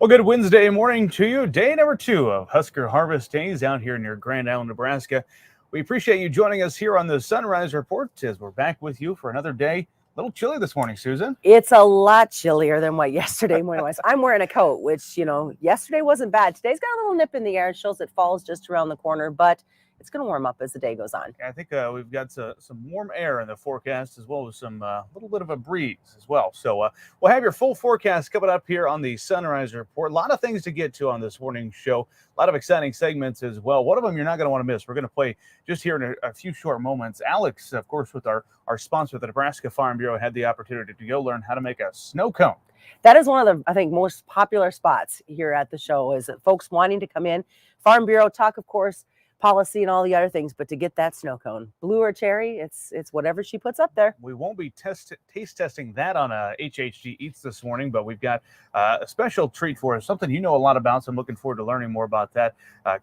Well, good Wednesday morning to you. Day number 2 of Husker Harvest Days out here near Grand Island, Nebraska. We appreciate you joining us here on the Sunrise Report as we're back with you for another day. A little chilly this morning, Susan. It's a lot chillier than what yesterday morning was. I'm wearing a coat, which, yesterday wasn't bad. Today's got a little nip in the air. It shows that fall's just around the corner, but it's going to warm up as the day goes on. I think we've got some warm air in the forecast as well as some little bit of a breeze as well. So we'll have your full forecast coming up here on the Sunrise Report. A lot of things to get to on this morning's show. A lot of exciting segments as well. One of them you're not going to want to miss. We're going to play just here in a few short moments. Alex, of course, with our sponsor, the Nebraska Farm Bureau, had the opportunity to go learn how to make a snow cone. That is one of the, I think, most popular spots here at the show is that folks wanting to come in. Farm Bureau talk, of course, policy and all the other things, but to get that snow cone, blue or cherry, it's whatever she puts up there. We won't be taste testing that on HHG Eats this morning, but we've got a special treat for us, something you know a lot about, so I'm looking forward to learning more about that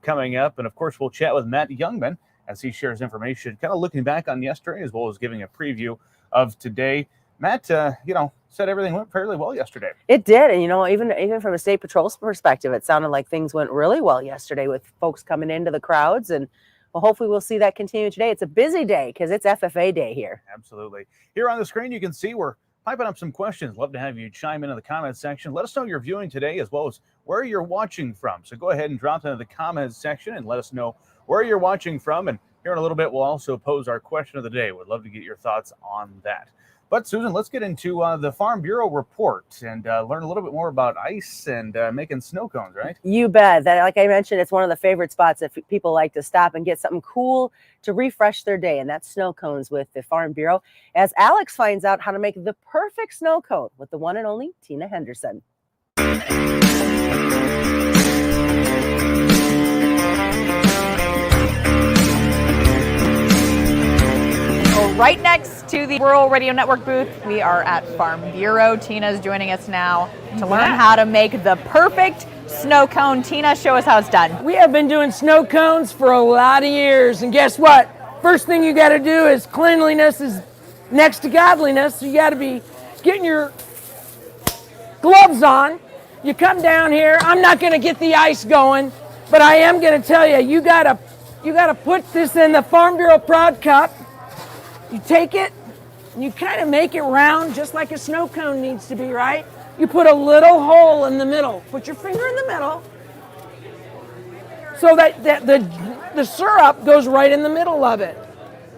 coming up. And of course, we'll chat with Matt Jungmann as he shares information, kind of looking back on yesterday as well as giving a preview of today. Matt, said everything went fairly well yesterday. It did. And, even from a state patrol's perspective, it sounded like things went really well yesterday with folks coming into the crowds. And well, hopefully we'll see that continue today. It's a busy day because it's FFA day here. Absolutely. Here on the screen, you can see we're piping up some questions. Love to have you chime into the comments section. Let us know you're viewing today as well as where you're watching from. So go ahead and drop into the comments section and let us know where you're watching from. And here in a little bit, we'll also pose our question of the day. We'd love to get your thoughts on that. But, Susan, let's get into the Farm Bureau report and learn a little bit more about ice and making snow cones, right? You bet. That, like I mentioned, it's one of the favorite spots that people like to stop and get something cool to refresh their day, and that's snow cones with the Farm Bureau, as Alex finds out how to make the perfect snow cone with the one and only Tina Henderson. Right next to the Rural Radio Network booth, we are at Farm Bureau. Tina's joining us now to learn how to make the perfect snow cone. Tina, show us how it's done. We have been doing snow cones for a lot of years, and guess what? First thing you got to do is cleanliness is next to godliness. So you got to be getting your gloves on. You come down here. I'm not going to get the ice going, but I am going to tell you, you got to put this in the Farm Bureau Proud Cup. You take it, and you kind of make it round, just like a snow cone needs to be, right? You put a little hole in the middle. Put your finger in the middle so that the syrup goes right in the middle of it.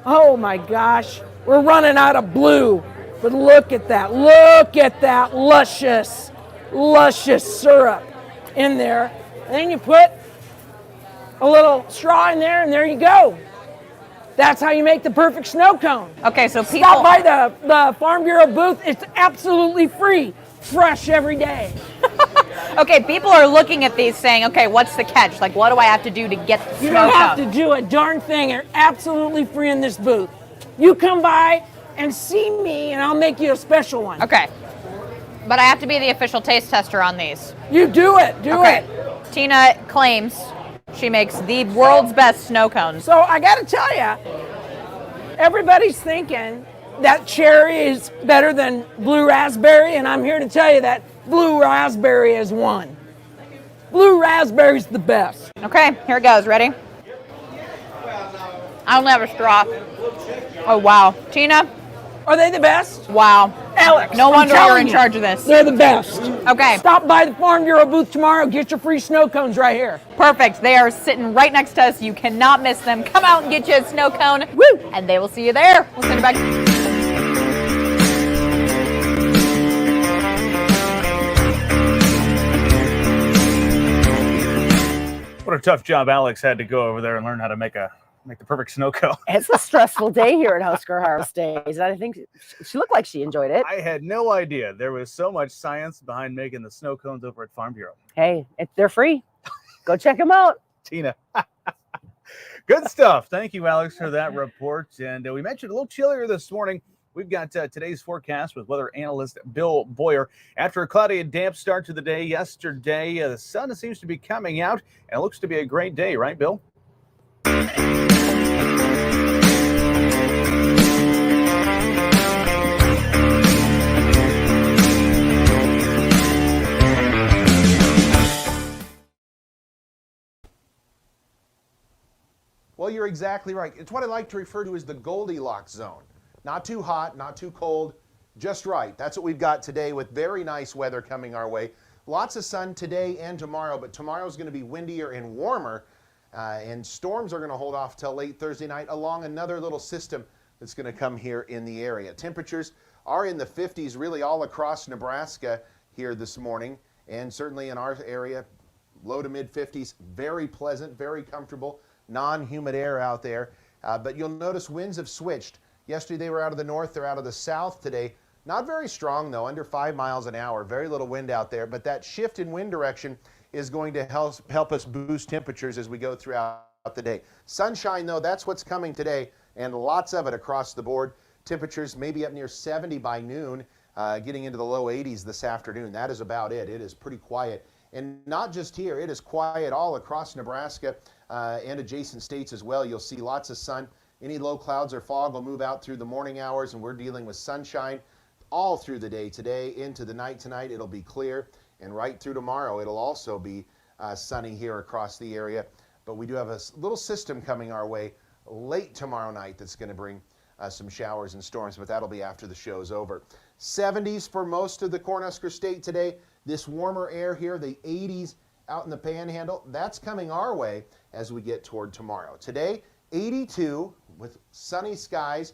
Oh my gosh, we're running out of blue, but look at that. Look at that luscious syrup in there. And then you put a little straw in there, and there you go. That's how you make the perfect snow cone. Okay, so people stop by the Farm Bureau booth. It's absolutely free, fresh every day. Okay, people are looking at these saying, okay, what's the catch? Like, what do I have to do to get the snow cone? You don't have to do a darn thing. You're absolutely free in this booth. You come by and see me, and I'll make you a special one. Okay, but I have to be the official taste tester on these. You do it. Do it. Tina claims she makes the world's best snow cones. So I got to tell you, everybody's thinking that cherry is better than blue raspberry, and I'm here to tell you that blue raspberry is one. Blue raspberry's the best. Okay, here it goes. Ready? I only have a straw. Oh, wow. Tina? Are they the best? Wow. Alex, no wonder you're in charge of this. They're the best. Okay. Stop by the Farm Bureau booth tomorrow. Get your free snow cones right here. Perfect. They are sitting right next to us. You cannot miss them. Come out and get you a snow cone. Woo! And they will see you there. We'll send it back. What a tough job Alex had to go over there and learn how to make the perfect snow cone. It's a stressful day here at Husker Harvest Days, and I think she looked like she enjoyed it. I had no idea there was so much science behind making the snow cones over at Farm Bureau. Hey, they're free. Go check them out. Tina. Good stuff. Thank you, Alex, for that report. And we mentioned a little chillier this morning. We've got today's forecast with weather analyst Bill Boyer. After a cloudy and damp start to the day yesterday, the sun seems to be coming out, and it looks to be a great day, right, Bill? Well, you're exactly right. It's what I like to refer to as the Goldilocks zone. Not too hot, not too cold, just right. That's what we've got today with very nice weather coming our way. Lots of sun today and tomorrow, but tomorrow's going to be windier and warmer, and storms are going to hold off till late Thursday night along another little system that's going to come here in the area. Temperatures are in the 50s really all across Nebraska here this morning, and certainly in our area, low to mid 50s, very pleasant, very comfortable, non-humid air out there. But you'll notice winds have switched. Yesterday they were out of the north, they're out of the south today. Not very strong though, under 5 miles an hour, very little wind out there, but that shift in wind direction is going to help us boost temperatures as we go throughout the day. Sunshine though, that's what's coming today, and lots of it across the board. Temperatures maybe up near 70 by noon, getting into the low 80s this afternoon. That is about it. It is pretty quiet. And not just here, it is quiet all across Nebraska and adjacent states as well. You'll see lots of sun. Any low clouds or fog will move out through the morning hours, and we're dealing with sunshine all through the day today. Into the night tonight, it'll be clear, and right through tomorrow, it'll also be sunny here across the area. But we do have a little system coming our way late tomorrow night that's going to bring some showers and storms, but that'll be after the show's over. 70s for most of the Cornhusker State today. This warmer air here, the 80s out in the Panhandle, that's coming our way as we get toward tomorrow. Today, 82 with sunny skies,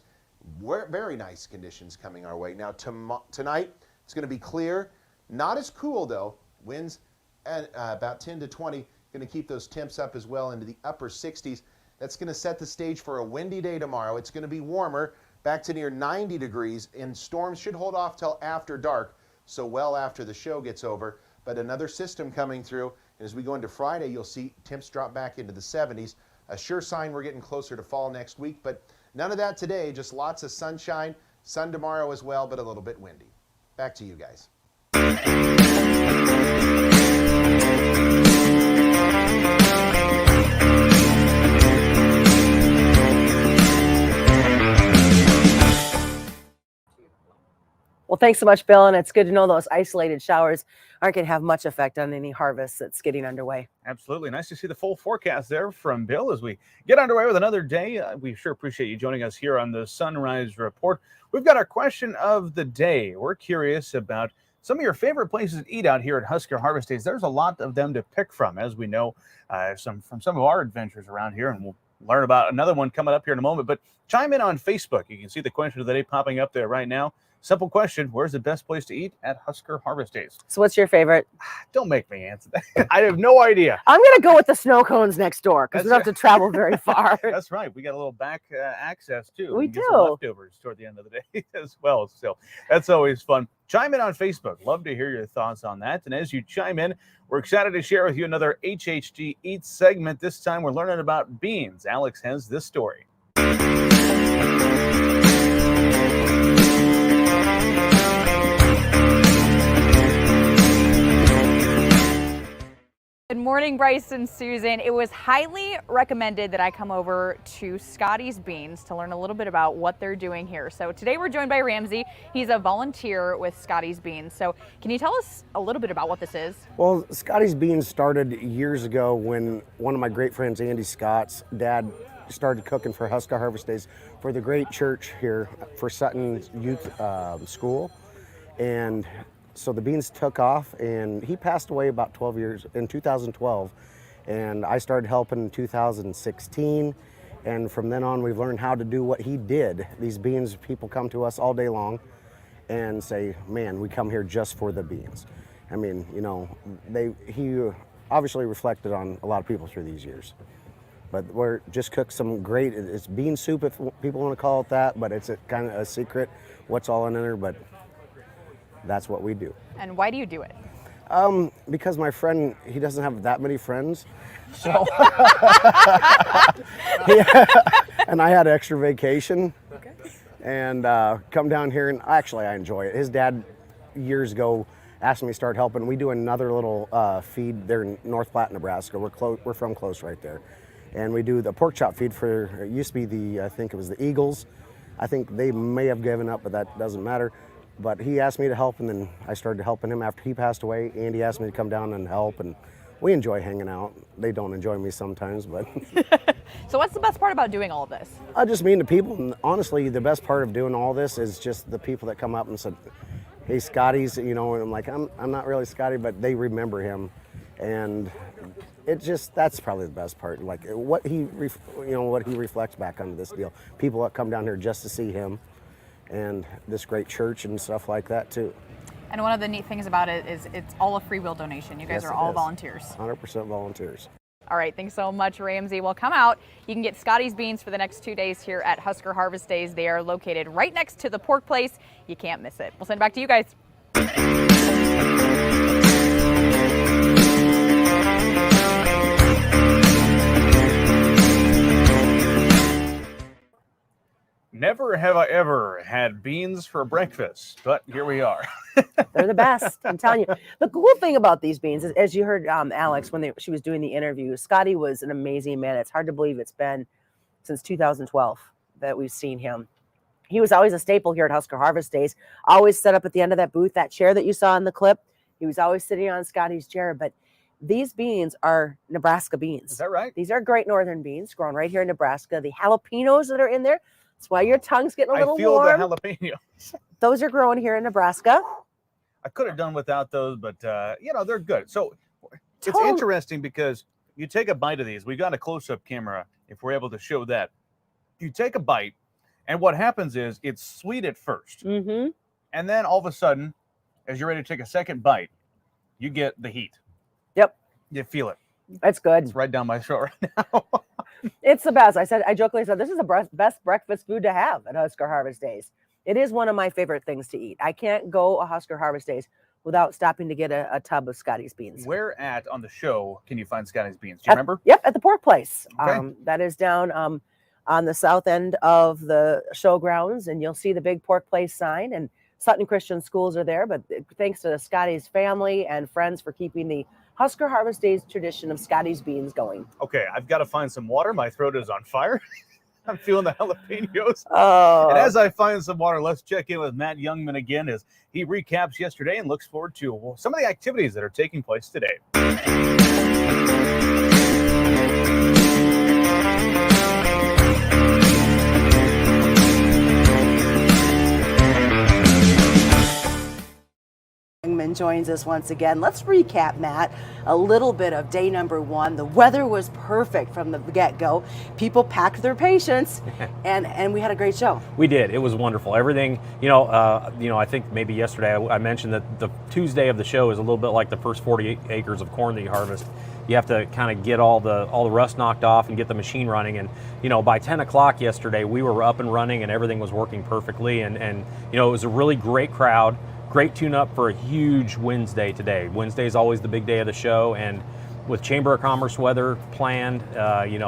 very nice conditions coming our way. Now tonight, it's going to be clear, not as cool though. Winds at about 10 to 20, going to keep those temps up as well into the upper 60s. That's going to set the stage for a windy day tomorrow. It's going to be warmer, back to near 90 degrees, and storms should hold off till after dark, so well after the show gets over. But another system coming through, and as we go into Friday, you'll see temps drop back into the 70s. A sure sign we're getting closer to fall next week, but none of that today, just lots of sunshine, sun tomorrow as well, but a little bit windy. Back to you guys. Well, thanks so much, Bill, and it's good to know those isolated showers aren't going to have much effect on any harvest that's getting underway. Absolutely. Nice to see the full forecast there from Bill as we get underway with another day. We sure appreciate you joining us here on the Sunrise Report. We've got our question of the day. We're curious about some of your favorite places to eat out here at Husker Harvest Days. There's a lot of them to pick from, as we know, from some of our adventures around here, and we'll learn about another one coming up here in a moment. But chime in on Facebook. You can see the question of the day popping up there right now. Simple question: where's the best place to eat at Husker Harvest Days? So what's your favorite? Don't make me answer that. I have no idea. I'm going to go with the snow cones next door because we don't have to travel very far. That's right. We got a little back access, too. We can get do. some leftovers toward the end of the day as well. So that's always fun. Chime in on Facebook. Love to hear your thoughts on that. And as you chime in, we're excited to share with you another HHG Eats segment. This time we're learning about beans. Alex has this story. Good morning, Bryce and Susan. It was highly recommended that I come over to Scottys Beans to learn a little bit about what they're doing here. So today we're joined by Ramsey. He's a volunteer with Scottys Beans. So can you tell us a little bit about what this is? Well, Scottys Beans started years ago when one of my great friends, Andy Scott's dad, started cooking for Husker Harvest Days for the great church here for Sutton Youth School. And so the beans took off, and he passed away about 12 years in 2012, and I started helping in 2016, and from then on we've learned how to do what he did. These beans, people come to us all day long and say, man, we come here just for the beans. I mean, you know, he obviously reflected on a lot of people through these years. But we're just cooked some great, it's bean soup if people want to call it that, but it's a kind of a secret what's all in there, but that's what we do. And why do you do it? Because my friend, he doesn't have that many friends, so and I had extra vacation, and come down here, and actually I enjoy it. His dad years ago asked me to start helping. We do another little feed there in North Platte, Nebraska. We're from close right there, and we do the pork chop feed for, it used to be I think it was the Eagles. I think they may have given up, but that doesn't matter. But he asked me to help, and then I started helping him after he passed away. Andy asked me to come down and help, and we enjoy hanging out. They don't enjoy me sometimes, but So what's the best part about doing all of this? I just mean the people, and honestly, the best part of doing all this is just the people that come up and said, "Hey, Scotty's," and I'm like, I'm not really Scotty, but they remember him, and that's probably the best part. Like what he reflects back onto this deal. People that come down here just to see him, and this great church and stuff like that too. And one of the neat things about it is it's all a free will donation. You guys are all volunteers. 100% volunteers. All right, thanks so much, Ramsey. Well, come out. You can get Scottys Beans for the next 2 days here at Husker Harvest Days. They are located right next to the pork place. You can't miss it. We'll send it back to you guys. Never have I ever had beans for breakfast, but here we are. They're the best. I'm telling you. The cool thing about these beans is, as you heard Alex when she was doing the interview, Scotty was an amazing man. It's hard to believe it's been since 2012 that we've seen him. He was always a staple here at Husker Harvest Days, always set up at the end of that booth, that chair that you saw in the clip. He was always sitting on Scotty's chair. But these beans are Nebraska beans. Is that right? These are great northern beans grown right here in Nebraska. The jalapenos that are in there, that's why your tongue's getting a little warm. I feel the jalapeno. Those are grown here in Nebraska. I could have done without those, but they're good. So it's Totally. interesting because you take a bite of these. We got a close-up camera if we're able to show that. You take a bite, and what happens is it's sweet at first. Mm-hmm. And then all of a sudden, as you're ready to take a second bite, you get the heat. Yep. You feel it. That's good. It's right down my throat right now. It's the best. I jokingly said, this is the best breakfast food to have at Husker Harvest Days. It is one of my favorite things to eat. I can't go a Husker Harvest Days without stopping to get a tub of Scottys Beans. Where at on the show can you find Scottys Beans? Do you remember? Yep, at the pork place. Okay. That is down on the south end of the showgrounds, and you'll see the big pork place sign, and Sutton Christian Schools are there, but thanks to the Scotty's family and friends for keeping the Husker Harvest Days tradition of Scottys Beans going. Okay, I've got to find some water. My throat is on fire. I'm feeling the jalapenos. Oh. And as I find some water, let's check in with Matt Jungmann again as he recaps yesterday and looks forward to some of the activities that are taking place today. Youngman joins us once again. Let's recap, Matt, a little bit of day number one. The weather was perfect from the get-go. People packed their patience, and we had a great show. We did. It was wonderful. Everything, I think maybe yesterday I mentioned that the Tuesday of the show is a little bit like the first 40 acres of corn that you harvest. You have to kind of get all the rust knocked off and get the machine running. And by 10 o'clock yesterday, we were up and running and everything was working perfectly. And it was a really great crowd. Great tune-up for a huge Wednesday today. Wednesday is always the big day of the show, and with Chamber of Commerce weather planned,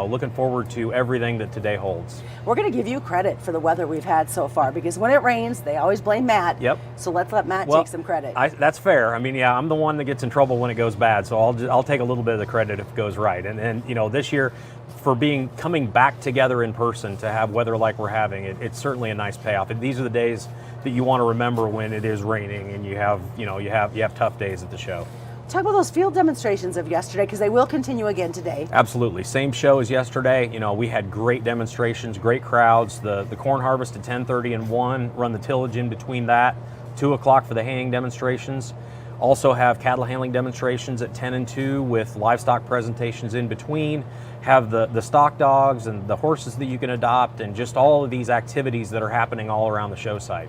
looking forward to everything that today holds. We're going to give you credit for the weather we've had so far, because when it rains, they always blame Matt. Yep. So let's let Matt take some credit. That's fair. I mean, yeah, I'm the one that gets in trouble when it goes bad, so I'll take a little bit of the credit if it goes right. And this year, for coming back together in person to have weather like we're having, it's certainly a nice payoff. And these are the days that you want to remember when it is raining and you have tough days at the show. Talk about those field demonstrations of yesterday, because they will continue again today. Absolutely. Same show as yesterday. We had great demonstrations, great crowds. The corn harvest at 10:30 and 1, run the tillage in between that. 2 o'clock for the haying demonstrations. Also have cattle handling demonstrations at 10 and 2 with livestock presentations in between. Have the stock dogs and the horses that you can adopt, and just all of these activities that are happening all around the show site.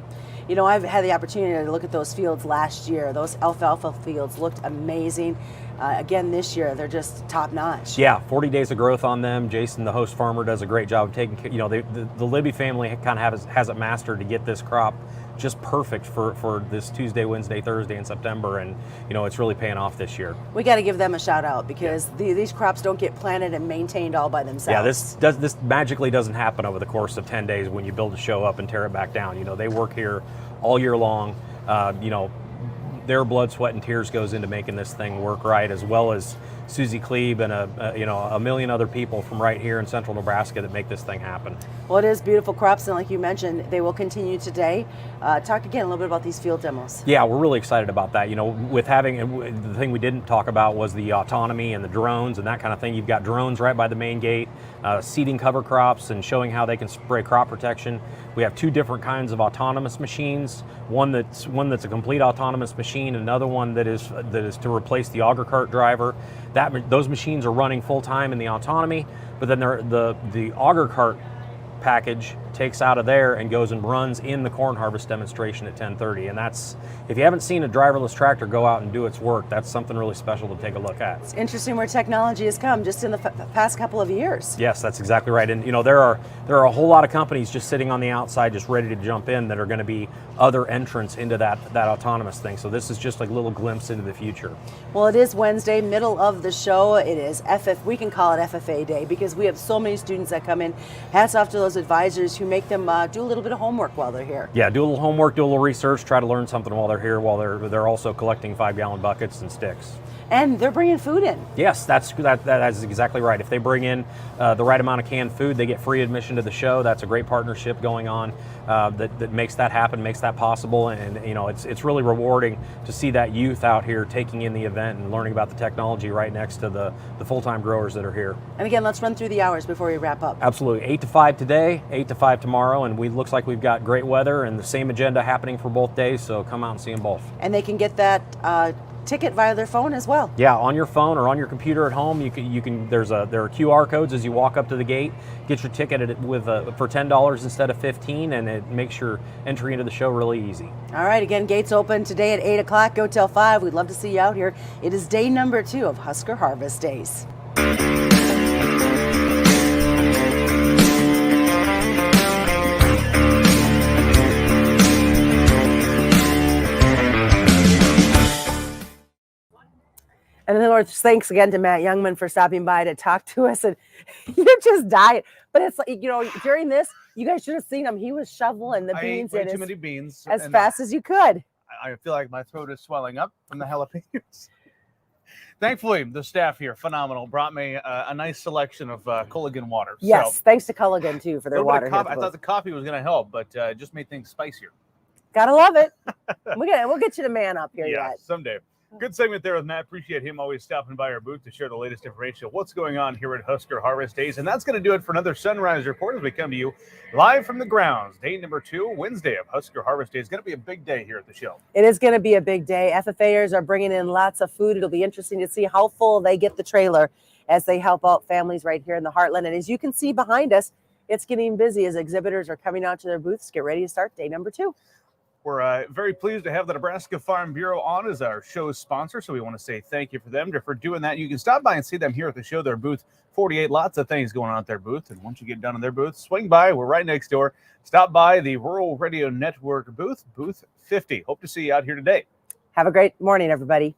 I've had the opportunity to look at those fields last year. Those alfalfa fields looked amazing. Again, this year, they're just top notch. Yeah, 40 days of growth on them. Jason, the host farmer, does a great job of taking care. The Libby family kind of has it mastered to get this crop just perfect for this Tuesday, Wednesday, Thursday in September, and it's really paying off this year. We got to give them a shout out, because these crops don't get planted and maintained all by themselves. Yeah, this magically doesn't happen over the course of 10 days when you build a show up and tear it back down. They work here all year long. Their blood, sweat, and tears goes into making this thing work right, as well as Susie Klebe and a million other people from right here in central Nebraska that make this thing happen. Well, it is beautiful crops, and like you mentioned, they will continue today. Talk again a little bit about these field demos. Yeah, we're really excited about that. With having, the thing we didn't talk about was the autonomy and the drones and that kind of thing. You've got drones right by the main gate seeding cover crops and showing how they can spray crop protection. We have 2 different kinds of autonomous machines. One that's a complete autonomous machine, another one that is to replace the auger cart driver. Those machines are running full time in the autonomy, but then the auger cart package takes out of there and goes and runs in the corn harvest demonstration at 10:30. And that's, if you haven't seen a driverless tractor go out and do its work, that's something really special to take a look at. It's interesting where technology has come just in the past couple of years. Yes, that's exactly right. And there are a whole lot of companies just sitting on the outside, just ready to jump in, that are going to be other entrants into that autonomous thing. So this is just like a little glimpse into the future. Well, it is Wednesday, middle of the show. It is we can call it FFA Day because we have so many students that come in. Hats off to those advisors who make them do a little bit of homework while they're here. Yeah, do a little homework, do a little research, try to learn something while they're here, while they're also collecting 5-gallon buckets and sticks. And they're bringing food in. Yes, that is exactly right. If they bring in the right amount of canned food, they get free admission to the show. That's a great partnership going on that makes that happen, makes that possible. And it's really rewarding to see that youth out here taking in the event and learning about the technology right next to the full-time growers that are here. And again, let's run through the hours before we wrap up. Absolutely. 8 to 5 today, 8 to 5 tomorrow, and looks like we've got great weather and the same agenda happening for both days, so come out and see them both. And they can get that ticket via their phone as well. Yeah, on your phone or on your computer at home. You can. There are QR codes as you walk up to the gate. Get your ticket for $10 instead of $15, and it makes your entry into the show really easy. All right, again, gates open today at 8 o'clock. Go till 5. We'd love to see you out here. It is day number 2 of Husker Harvest Days. And then, Lord, thanks again to Matt Jungmann for stopping by to talk to us. And you're just dying. But it's like, during this, you guys should have seen him. He was shoveling the beans in too many beans as fast as you could. I feel like my throat is swelling up from the jalapenos. Thankfully, the staff here, phenomenal, brought me a nice selection of Culligan water. Yes, thanks to Culligan, too, for their water. I thought the coffee was going to help, but it just made things spicier. Gotta love it. We'll get you to man up here yet. Someday. Good segment there with Matt. Appreciate him always stopping by our booth to share the latest information of what's going on here at Husker Harvest Days. And that's going to do it for another Sunrise Report as we come to you live from the grounds. Day number 2, Wednesday of Husker Harvest Days. It's going to be a big day here at the show. It is going to be a big day. FFAers are bringing in lots of food. It'll be interesting to see how full they get the trailer as they help out families right here in the Heartland. And as you can see behind us, it's getting busy as exhibitors are coming out to their booths. Get ready to start day number 2. We're very pleased to have the Nebraska Farm Bureau on as our show's sponsor, so we want to say thank you for them for doing that. You can stop by and see them here at the show, their booth 48. Lots of things going on at their booth, and once you get done in their booth, swing by. We're right next door. Stop by the Rural Radio Network booth, booth 50. Hope to see you out here today. Have a great morning, everybody.